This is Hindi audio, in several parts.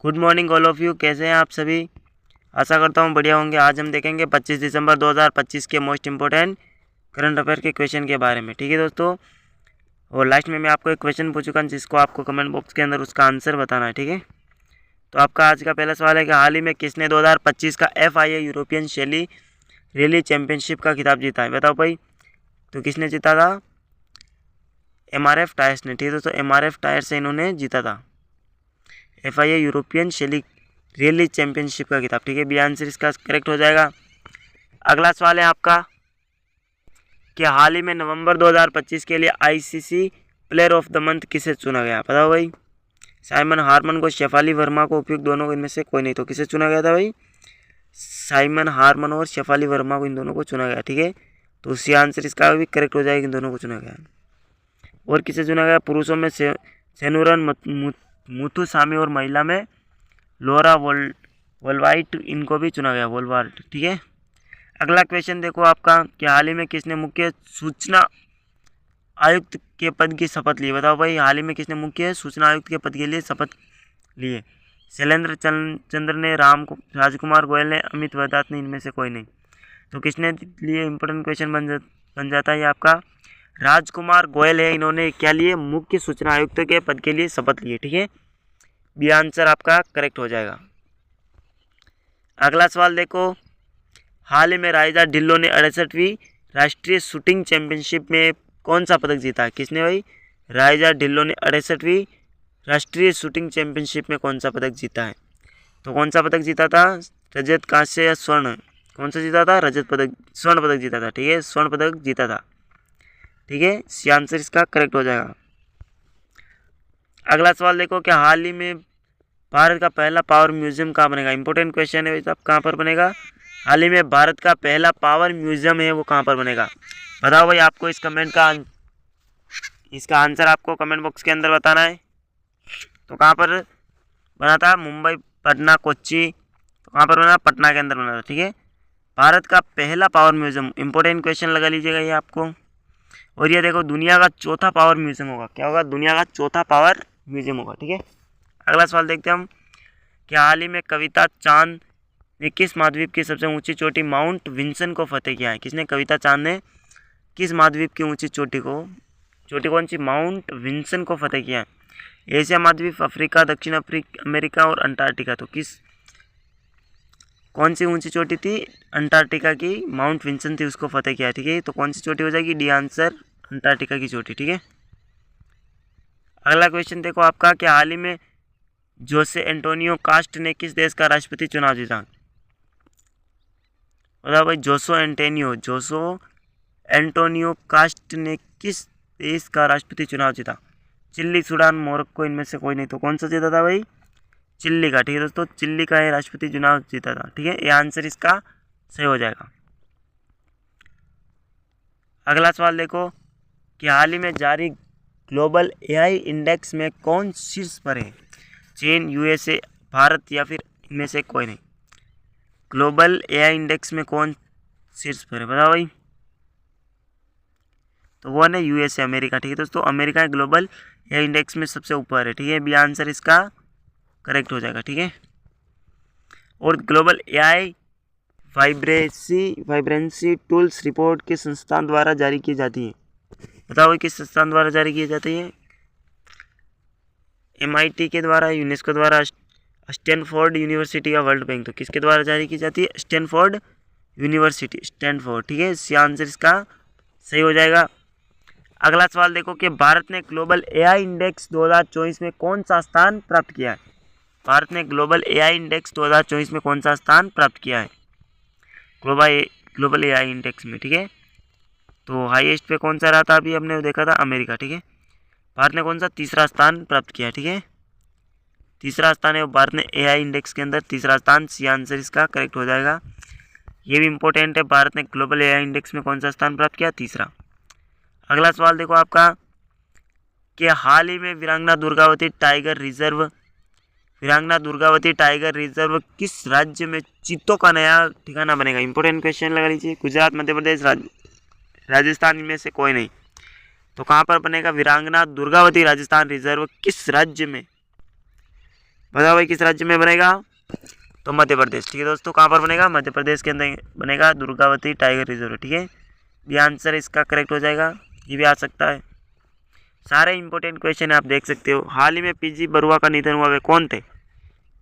Good morning all of you. कैसे हैं आप सभी? आशा करता हूँ बढ़िया होंगे। आज हम देखेंगे 25 दिसंबर 2025 के मोस्ट इंपॉर्टेंट करंट अफेयर के क्वेश्चन के बारे में। ठीक है दोस्तों, और लास्ट में मैं आपको एक क्वेश्चन पूछूंगा जिसको आपको कमेंट बॉक्स के अंदर उसका आंसर बताना है। ठीक है, तो आपका आज का पहला सवाल है कि हाल ही में किसने 2025 का FIA यूरोपियन शैली रैली चैंपियनशिप का खिताब जीता है? बताओ भाई, तो किसने जीता था? MRF टायर्स ने। ठीक है दोस्तों, MRF टायर से इन्होंने जीता था FIA यूरोपियन शैली रैली चैंपियनशिप का खिताब। ठीक है, बी आंसर इसका करेक्ट हो जाएगा। अगला सवाल है आपका कि हाल ही में नवंबर 2025 के लिए ICC player of the month किसे चुना गया? बताओ भाई। साइमन हार्मन को, शेफाली वर्मा को, उपयुक्त दोनों इनमें से कोई नहीं। तो किसे चुना गया था भाई? साइमन हार्मन और शेफाली वर्मा को, इन दोनों को चुना गया। ठीक है, तो सी आंसर इसका भी करेक्ट हो जाएगा, इन दोनों को चुना गया। और किसे चुना गया? पुरुषों में सेनुरन मुथुसामी और महिला में लोरा वोल्वाइट, इनको भी चुना गया, वोल्वार्ट। ठीक है, अगला क्वेश्चन देखो आपका कि हाल ही में किसने मुख्य सूचना आयुक्त के पद की शपथ ली? बताओ भाई, हाल ही में किसने मुख्य सूचना आयुक्त के पद के लिए शपथ लिए? शैलेंद्र चंद्र ने, राजकुमार गोयल ने, अमित वदात ने, इनमें से कोई नहीं। तो किसने लिए? इंपॉर्टेंट क्वेश्चन बन जाता है ये आपका। राजकुमार गोयल है, इन्होंने क्या लिए? मुख्य सूचना आयुक्त के पद के लिए शपथ लिए। ठीक है, बी आंसर आपका करेक्ट हो जाएगा। अगला सवाल देखो, हाल ही में राइजा ढिल्लो ने 68वीं राष्ट्रीय शूटिंग चैंपियनशिप में कौन सा पदक जीता है? किसने भाई? राइजा ढिल्लो ने 68वीं राष्ट्रीय शूटिंग चैंपियनशिप में कौन सा पदक जीता है? तो कौन सा पदक जीता था? रजत, कांस्य या स्वर्ण? कौन सा जीता था? रजत पदक, स्वर्ण पदक जीता था। ठीक है, स्वर्ण पदक जीता था। ठीक है, सी आंसर इसका करेक्ट हो जाएगा। अगला सवाल देखो कि हाल ही में भारत का पहला पावर म्यूजियम कहाँ बनेगा? इंपॉर्टेंट क्वेश्चन है भाई साहब, कहाँ पर बनेगा? हाल ही में भारत का पहला पावर म्यूजियम है, वो कहाँ पर बनेगा? बताओ भाई, आपको इस कमेंट का इसका आंसर आपको कमेंट बॉक्स के अंदर बताना है। तो कहाँ पर बना था? मुंबई, पटना, कोच्चि, तो कहाँ पर बना? पटना के अंदर बना था। ठीक है, भारत का पहला पावर म्यूजियम, इंपॉर्टेंट क्वेश्चन लगा लीजिएगा ये आपको। और ये देखो, दुनिया का चौथा पावर म्यूजियम होगा। क्या होगा? दुनिया का चौथा पावर म्यूजियम होगा। ठीक है, अगला सवाल देखते हैं हम कि हाल ही में कविता चांद ने किस महाद्वीप की सबसे ऊंची चोटी माउंट विंसन को फतेह किया है? किसने? कविता चांद ने किस महाद्वीप की ऊंची चोटी कौन सी? माउंट विंसन को फतेह किया है? एशिया महाद्वीप, अफ्रीका, दक्षिण अमेरिका और अंटार्कटिका। तो कौन सी ऊंची चोटी थी? अंटार्कटिका की माउंट विंसन थी, उसको फतेह किया। ठीक है, तो कौन सी चोटी हो जाएगी? डी आंसर, अंटार्कटिका की चोटी। ठीक है, अगला क्वेश्चन देखो आपका कि हाल ही में जोसे एंटोनियो कास्ट ने किस देश का राष्ट्रपति चुनाव जीता? बताओ भाई, जोसो एंटोनियो कास्ट ने किस देश का राष्ट्रपति चुनाव जीता? चिल्ली, सूडान, मोरक्को, इनमें से कोई नहीं। तो कौन सा जीता था भाई? चिल्ली का। ठीक है दोस्तों, चिल्ली का ये राष्ट्रपति चुनाव जीता था। ठीक है, ये आंसर इसका सही हो जाएगा। अगला सवाल देखो कि हाल ही में जारी ग्लोबल AI इंडेक्स में कौन शीर्ष पर है? चीन, USA, भारत या फिर इनमें से कोई नहीं। ग्लोबल AI इंडेक्स में कौन शीर्ष पर है? बताओ भाई। तो वो है USA, अमेरिका। ठीक है दोस्तों, अमेरिका ग्लोबल AI इंडेक्स में सबसे ऊपर है। ठीक है, बी आंसर इसका करेक्ट हो जाएगा। ठीक है, और global AI vibrancy tools report किस संस्थान द्वारा जारी की जाती है? बताओ भाई, किस संस्थान द्वारा जारी की जाती है? MIT के द्वारा, यूनेस्को द्वारा, स्टैनफोर्ड यूनिवर्सिटी या वर्ल्ड बैंक? तो किसके द्वारा जारी की जाती है? Stanford university, Stanford. ठीक है, सी आंसर इसका सही हो जाएगा। अगला सवाल देखो कि भारत ने ग्लोबल AI इंडेक्स 2024 में कौन सा स्थान प्राप्त किया है? भारत ने ग्लोबल AI इंडेक्स 2024 में कौन सा स्थान प्राप्त किया है? ग्लोबल AI इंडेक्स में। ठीक है, तो हाईएस्ट पे कौन सा रहा था? अभी हमने देखा था अमेरिका। ठीक है, भारत ने कौन सा? तीसरा स्थान प्राप्त किया। ठीक है, तीसरा स्थान है भारत ने AI इंडेक्स के अंदर, तीसरा स्थान। सी आंसर इसका करेक्ट हो जाएगा। ये भी इंपॉर्टेंट है, भारत ने ग्लोबल AI इंडेक्स में कौन सा स्थान प्राप्त किया? तीसरा। अगला सवाल देखो आपका कि हाल ही में वीरांगना दुर्गावती टाइगर रिजर्व किस राज्य में चीतों का नया ठिकाना बनेगा? इंपॉर्टेंट क्वेश्चन लगा लीजिए। गुजरात, मध्य प्रदेश, राजस्थान, में से कोई नहीं। तो कहाँ पर बनेगा? वीरांगना दुर्गावती राजस्थान रिजर्व किस राज्य में बताओ भाई किस राज्य में बनेगा, तो मध्य प्रदेश। ठीक है दोस्तों, कहाँ पर बनेगा, मध्य प्रदेश के अंदर बनेगा, दुर्गावती टाइगर रिजर्व। ठीक है, ये आंसर इसका करेक्ट हो जाएगा, ये भी आ सकता है। सारे इंपॉर्टेंट क्वेश्चन आप देख सकते हो। हाल ही में पीजी बरुआ का निधन हुआ, वे कौन थे।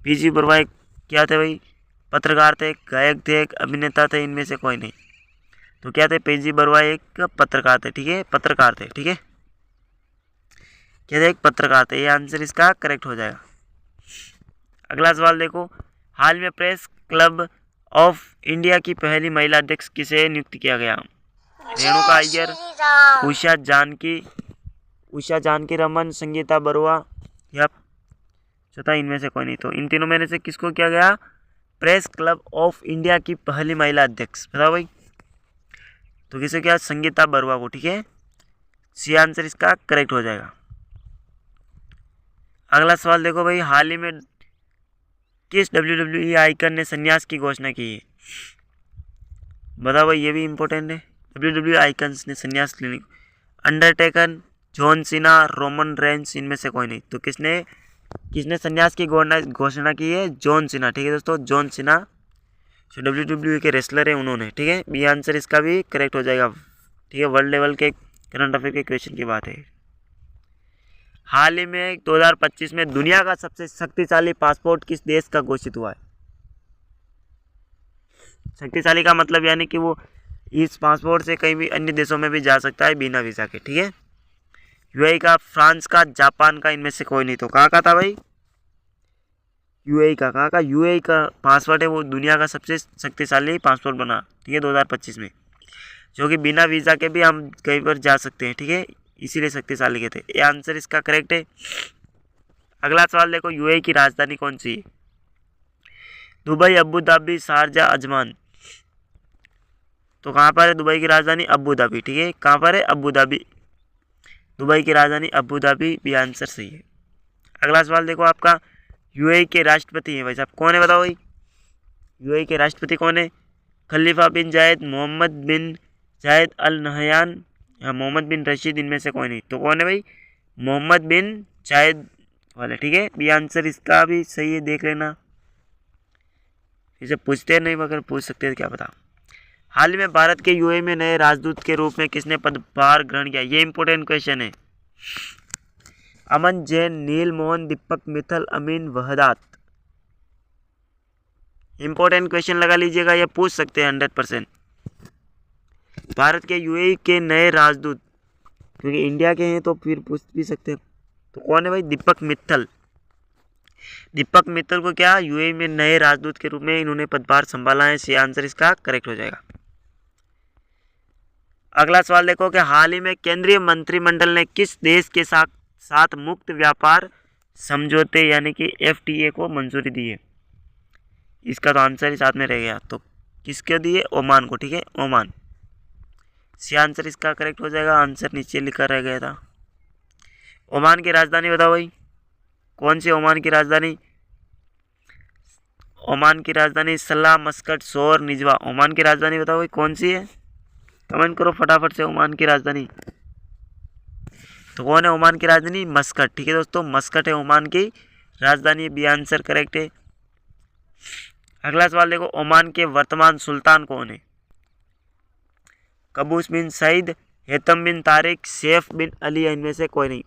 पीजी बरुआ एक क्या थे भाई, पत्रकार थे, गायक थे, एक अभिनेता थे, इनमें से कोई नहीं। तो क्या थे, पीजी बरुआ एक पत्रकार थे। ठीक है, पत्रकार थे। ठीक है, क्या थे, एक पत्रकार थे। ये आंसर इसका करेक्ट हो जाएगा। अगला सवाल देखो, हाल में प्रेस क्लब ऑफ इंडिया की पहली महिला अध्यक्ष किसे नियुक्त किया गया। रेणुका अय्यर, उषा जानकी रमन, संगीता बरुआ या चौथा इनमें से कोई नहीं। तो इन तीनों में से किसको किया गया, प्रेस क्लब ऑफ इंडिया की पहली महिला अध्यक्ष, बताओ भाई। तो किसे क्या, संगीता बरुआ को। ठीक है, सी आंसर इसका करेक्ट हो जाएगा। अगला सवाल देखो भाई, हाल ही में किस WWE आइकन ने संन्यास की घोषणा की है, बताओ भाई, ये भी इंपॉर्टेंट है। WWE आइकन्स ने संन्यास लेने, Undertaker, John Cena, Roman Reigns, इनमें से कोई नहीं। तो किसने संन्यास की घोषणा की है, जॉन सीना। ठीक है दोस्तों, जॉन सीना जो WWE के रेसलर हैं उन्होंने। ठीक है, बी आंसर इसका भी करेक्ट हो जाएगा। ठीक है, वर्ल्ड लेवल के करंट अफेयर के क्वेश्चन की बात है। हाल ही में 2025 में दुनिया का सबसे शक्तिशाली पासपोर्ट किस देश का घोषित हुआ है। शक्तिशाली का मतलब यानी कि वो इस पासपोर्ट से कहीं भी अन्य देशों में भी जा सकता है बिना वीज़ा के। ठीक है, यूएई का, फ्रांस का, जापान का, इनमें से कोई नहीं। तो कहाँ का था भाई, यूएई का। कहाँ का, यूएई का पासपोर्ट है वो दुनिया का सबसे शक्तिशाली पासपोर्ट बना। ठीक है, 2025 में, जो कि बिना वीज़ा के भी हम कहीं पर जा सकते हैं। ठीक है, इसीलिए शक्तिशाली के थे। ये आंसर इसका करेक्ट है। अगला सवाल देखो, यूएई की राजधानी कौन सी है, Dubai, Abu Dhabi, Sharjah, Ajman. तो कहाँ पर है दुबई की राजधानी, अबू धाबी। ठीक है, कहाँ पर है, अबू धाबी, दुबई की राजधानी अबू धाबी, भी आंसर सही है। अगला सवाल देखो आपका, यूएई के राष्ट्रपति हैं भाई साहब, कौन है बताओ भाई, यूएई के राष्ट्रपति कौन है, खलीफा बिन जायद, मोहम्मद बिन जायद अल नहयान या मोहम्मद बिन रशीद, इनमें से कोई नहीं। तो कौन है भाई, मोहम्मद बिन जायद वाले। ठीक है, ये आंसर इसका भी सही है, देख लेना। इसे पूछते नहीं मगर पूछ सकते हैं, क्या पता। हाल ही में भारत के यूएई में नए राजदूत के रूप में किसने पदभार ग्रहण किया, ये इंपॉर्टेंट क्वेश्चन है। अमन जैन, नील मोहन, दीपक मित्तल, अमीन वहदात। इंपॉर्टेंट क्वेश्चन लगा लीजिएगा, ये पूछ सकते हैं 100%। भारत के यूएई के नए राजदूत, क्योंकि इंडिया के हैं तो फिर पूछ भी सकते हैं। तो कौन है भाई, दीपक मित्तल। दीपक मित्तल को क्या, यूएई में नए राजदूत के रूप में इन्होंने पदभार संभाला है। सी आंसर इसका करेक्ट हो जाएगा। अगला सवाल देखो कि हाल ही में केंद्रीय मंत्रिमंडल ने किस देश के साथ मुक्त व्यापार समझौते यानी कि FTA को मंजूरी दी है। इसका तो आंसर ही साथ में रह गया, तो किसके दिए, ओमान को। ठीक है, ओमान। सी आंसर इसका करेक्ट हो जाएगा, आंसर नीचे लिखा रह गया था। ओमान की राजधानी बताओ भाई, कौन सी ओमान की राजधानी, ओमान की राजधानी सल्ला, मस्कट, शोर, निजवा। ओमान की राजधानी बताओ भाई कौन सी है, कमेंट करो फटाफट से। ओमान की राजधानी तो कौन है, ओमान की राजधानी मस्कट। ठीक है दोस्तों, मस्कट है ओमान की राजधानी, बी आंसर करेक्ट है। अगला सवाल देखो, ओमान के वर्तमान सुल्तान कौन है, कबूस बिन सईद, हेतम बिन तारिक, सैफ बिन अली, इनमें से कोई नहीं।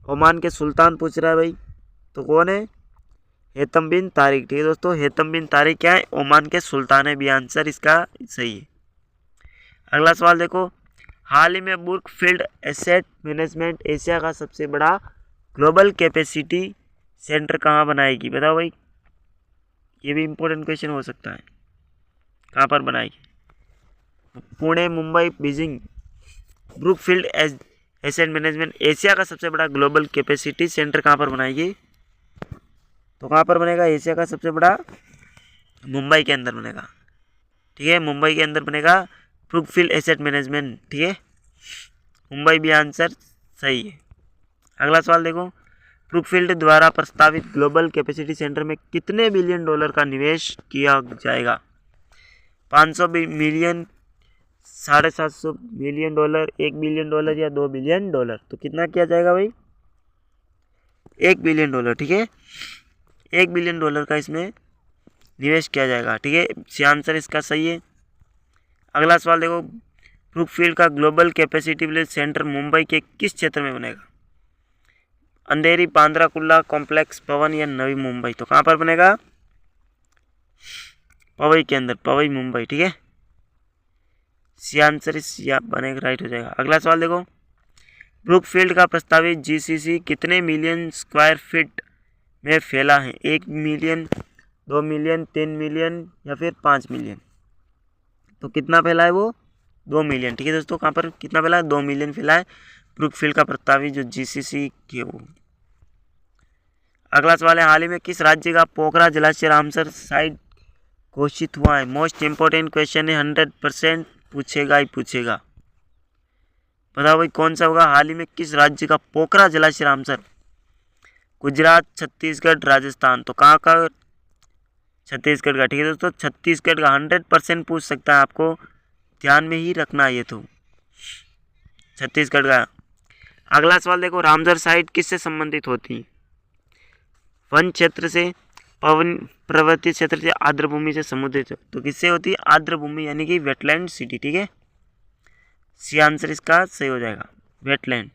ओमान के सुल्तान पूछ रहा है भाई, तो कौन है, हेतम बिन तारिक। ठीक है दोस्तों, हेतम बिन तारिक क्या है, ओमान के सुल्तान है, भी आंसर इसका सही है। अगला सवाल देखो, हाल ही में ब्रुकफील्ड एसेट मैनेजमेंट एशिया का सबसे बड़ा ग्लोबल कैपेसिटी सेंटर कहाँ बनाएगी, बताओ भाई। ये भी इंपॉर्टेंट क्वेश्चन हो सकता है, कहाँ पर बनाएगी, Pune, Mumbai, Beijing. Brookfield asset management Asia का सबसे बड़ा ग्लोबल कैपेसिटी सेंटर कहाँ पर बनाएगी, तो कहाँ पर बनेगा, एशिया का सबसे बड़ा मुंबई के अंदर बनेगा। ठीक है, मुंबई के अंदर बनेगा ब्रुकफील्ड एसेट मैनेजमेंट। ठीक है, मुंबई भी आंसर सही है। अगला सवाल देखो, ब्रुकफील्ड द्वारा प्रस्तावित ग्लोबल कैपेसिटी सेंटर में कितने बिलियन डॉलर का निवेश किया जाएगा, 500 million, 750 million dollar, 1 billion dollar या 2 बिलियन डॉलर। तो कितना किया जाएगा भाई, 1 बिलियन डॉलर। ठीक है, $1 बिलियन का इसमें निवेश किया जाएगा। ठीक है, सी आंसर इसका सही है। अगला सवाल देखो, ब्रुकफील्ड का global capacity building centre Mumbai के किस क्षेत्र में बनेगा? अंधेरी, बांद्रा कुर्ला कॉम्प्लेक्स, पवन या नवी मुंबई? तो कहाँ पर बनेगा? पवई के अंदर, पवई मुंबई। ठीक है, सी आंसर इस या बनेगा, राइट हो जाएगा। अगला सवाल देखो, ब्रुकफील्ड का प्रस्तावित जीसीसी कितने मिलियन स्क्वायर फीट में फैला है? 1 मिलियन, 2 मिलियन, 3 मिलियन या फिर 5 मिलियन? तो कितना फैला है वो? 2 मिलियन। ठीक है दोस्तों, कहाँ पर कितना फैला है? 2 मिलियन फैला है ब्रुकफील्ड का प्रस्तावित जो जीसीसी की वो। अगला सवाल है, हाल ही में किस राज्य का पोखरा जलाशय रामसर साइट घोषित हुआ है? मोस्ट इंपोर्टेंट क्वेश्चन है, 100% पूछेगा ही पूछेगा। बताओ भाई कौन सा होगा? हाल ही में किस राज्य का पोखरा जलाशय रामसर? गुजरात, छत्तीसगढ़, राजस्थान? तो कहाँ का? छत्तीसगढ़ का। ठीक है दोस्तों, छत्तीसगढ़ का 100% पूछ सकता है, आपको ध्यान में ही रखना है ये तो, छत्तीसगढ़ का। अगला सवाल देखो, रामसर साइट किससे संबंधित होती है? वन क्षेत्र से, पवन पर्वतीय क्षेत्र से, आर्द्रभूमि से, समुद्र से? तो किससे होती है? आर्द्रभूमि यानी कि वेटलैंड सिटी। ठीक है, सी आंसर इसका सही हो जाएगा, वेटलैंड।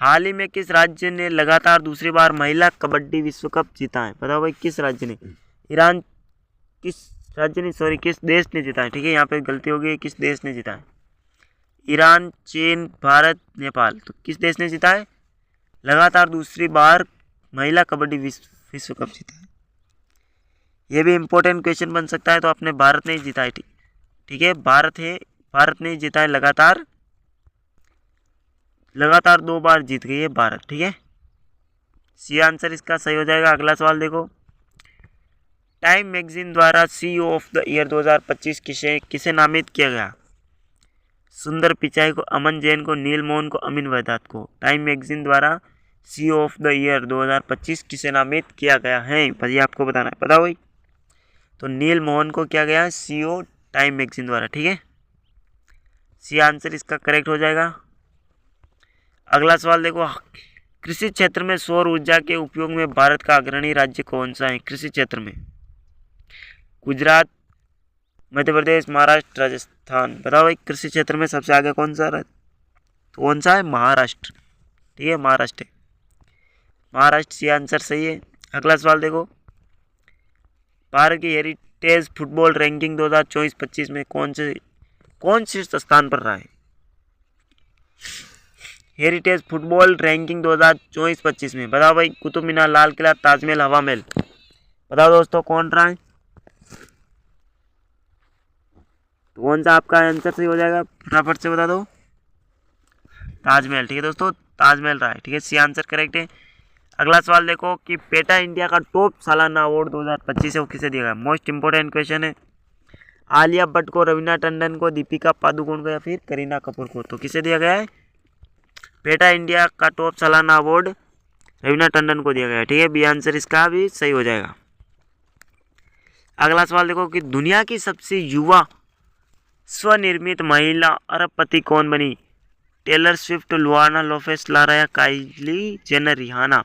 हाल ही में किस राज्य ने लगातार दूसरी बार महिला कबड्डी विश्व कप जीता है? बताओ भाई किस राज्य ने? ईरान, किस राज्य ने, सॉरी किस देश ने जीता है? ठीक है, यहाँ पे गलती हो गई, किस देश ने जीता है? ईरान, चीन, भारत, नेपाल? तो किस देश ने जीता है? लगातार दूसरी बार महिला कबड्डी विश्व कप जीता है। ये भी इम्पोर्टेंट क्वेश्चन बन सकता है, तो अपने भारत ने ही जीता है। ठीक है, भारत ने जीता है लगातार 2 बार जीत गई है भारत। ठीक है, सी आंसर इसका सही हो जाएगा। अगला सवाल देखो, टाइम मैगजीन द्वारा सीईओ ऑफ द ईयर 2025 किसे नामित किया गया? सुंदर पिचाई को, अमन जैन को, नील मोहन को, अमीन वहदात को? टाइम मैगजीन द्वारा सीईओ ऑफ द ईयर 2025 किसे नामित किया गया है? भाई आपको बताना है, बताओ भाई। तो नील मोहन को किया गया सीईओ टाइम मैगजीन द्वारा। ठीक है, सी आंसर इसका करेक्ट हो जाएगा। अगला सवाल देखो, कृषि क्षेत्र में सौर ऊर्जा के उपयोग में भारत का अग्रणी राज्य कौन सा है? कृषि क्षेत्र में गुजरात, मध्य प्रदेश, महाराष्ट्र, राजस्थान? बताओ भाई कृषि क्षेत्र में सबसे आगे कौन सा है? तो कौन सा है? महाराष्ट्र। ठीक है, महाराष्ट्र, महाराष्ट्र, सी आंसर सही है। अगला सवाल देखो, भारत की हेरिटेज फुटबॉल रैंकिंग 2024-25 में कौन शीर्ष स्थान पर रहा है? हेरिटेज फुटबॉल रैंकिंग 2024-25 में बताओ भाई, कुतुब मीनार, लाल किला, ताजमहल, हवा महल? बताओ दोस्तों कौन रहा है? तो कौन सा आपका आंसर सही हो जाएगा? फटाफट से बता दो। ताजमहल। ठीक है दोस्तों, ताजमहल रहा है। ठीक है, सी आंसर करेक्ट है। अगला सवाल देखो कि पेटा इंडिया का टॉप सालाना अवार्ड 2025 है वो किसे दिया गया? मोस्ट इंपोर्टेंट क्वेश्चन है। आलिया भट्ट को, रवीना टंडन को, दीपिका पादुकोण को या फिर करीना कपूर को? तो किसे दिया गया है? पेटा इंडिया का टॉप सालाना अवार्ड रवीना टंडन को दिया गया है। ठीक है, बी आंसर इसका भी सही हो जाएगा। अगला सवाल देखो कि दुनिया की सबसे युवा स्वनिर्मित महिला अरबपति कौन बनी? Taylor Swift, Luana Lopes, Lara या काइली जेनर, रिहाना?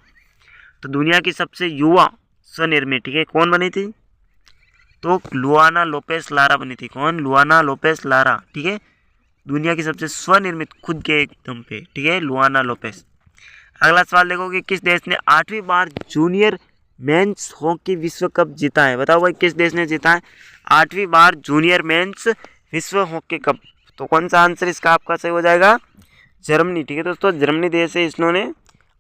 तो दुनिया की सबसे युवा स्वनिर्मित, ठीक है, कौन बनी थी? तो लुआना लोपेस लारा बनी थी। कौन? लुआना लोपेस लारा। ठीक है, दुनिया की सबसे स्वनिर्मित, खुद के एकदम पे। ठीक है, लुआना लोपेस। अगला सवाल देखो कि किस देश ने 8वीं बार जूनियर मेंस हॉकी विश्व कप जीता है? बताओ भाई किस देश ने जीता है 8वीं बार जूनियर मेंस विश्व हॉकी कप? तो कौन सा आंसर इसका आपका सही हो जाएगा? जर्मनी। ठीक है दोस्तों, जर्मनी देश से इन्होंने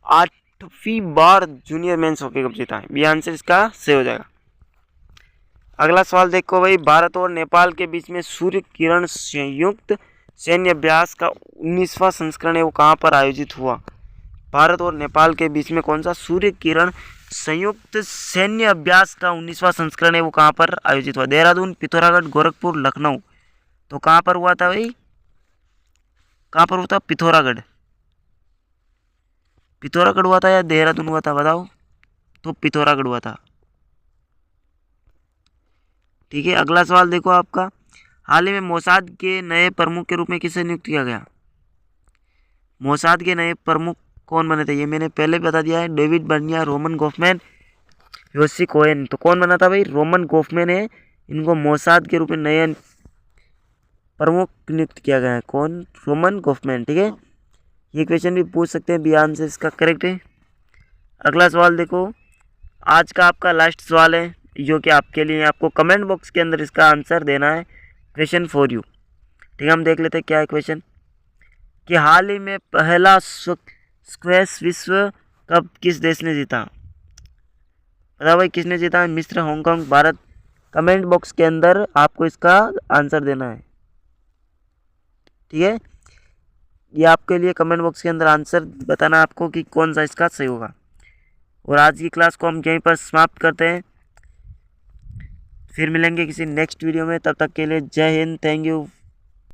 8वीं बार जूनियर मेंस हॉकी कप जीता है। बी आंसर इसका सही हो जाएगा। अगला सवाल देखो भाई, भारत और नेपाल के बीच में सूर्य किरण संयुक्त सैन्य अभ्यास का 19वां संस्करण है वो कहाँ पर आयोजित हुआ? भारत और नेपाल के बीच में कौन सा सूर्य किरण संयुक्त सैन्य अभ्यास का 19वां संस्करण है वो कहाँ पर आयोजित हुआ? देहरादून, पिथौरागढ़, गोरखपुर, लखनऊ? तो कहाँ पर हुआ था भाई? कहाँ पर हुआ था? पिथौरागढ़। पिथौरागढ़ हुआ था या देहरादून हुआ था? बताओ। तो पिथौरागढ़ हुआ था। ठीक है, अगला सवाल देखो आपका, हाल ही में मोसाद के नए प्रमुख के रूप में किसे नियुक्त किया गया? मोसाद के नए प्रमुख कौन बने थे, ये मैंने पहले बता दिया है। डेविड बर्निया, रोमन गोफमैन, योसी कोहेन। तो कौन बना था भाई, रोमन गोफमैन है। इनको मोसाद के रूप में नए प्रमुख नियुक्त किया गया है। कौन, रोमन गोफमैन, ठीक है। ये क्वेश्चन भी पूछ सकते हैं, बी आंसर इसका करेक्ट है। अगला सवाल देखो, आज का आपका लास्ट सवाल है जो कि आपके लिए, आपको कमेंट बॉक्स के अंदर इसका आंसर देना है। क्वेश्चन फॉर यू, ठीक है। हम देख लेते हैं क्या है क्वेश्चन, कि हाल ही में पहला स्क्वैश विश्व कप किस देश ने जीता। बताओ भाई किसने जीता है, मिस्र, हांगकांग, भारत। कमेंट बॉक्स के अंदर आपको इसका आंसर देना है, ठीक है। ये आपके लिए कमेंट बॉक्स के अंदर आंसर बताना आपको कि कौन सा इसका सही होगा। और आज की क्लास को हम यहीं पर समाप्त करते हैं। फिर मिलेंगे किसी नेक्स्ट वीडियो में, तब तक के लिए जय हिंद, थैंक यू।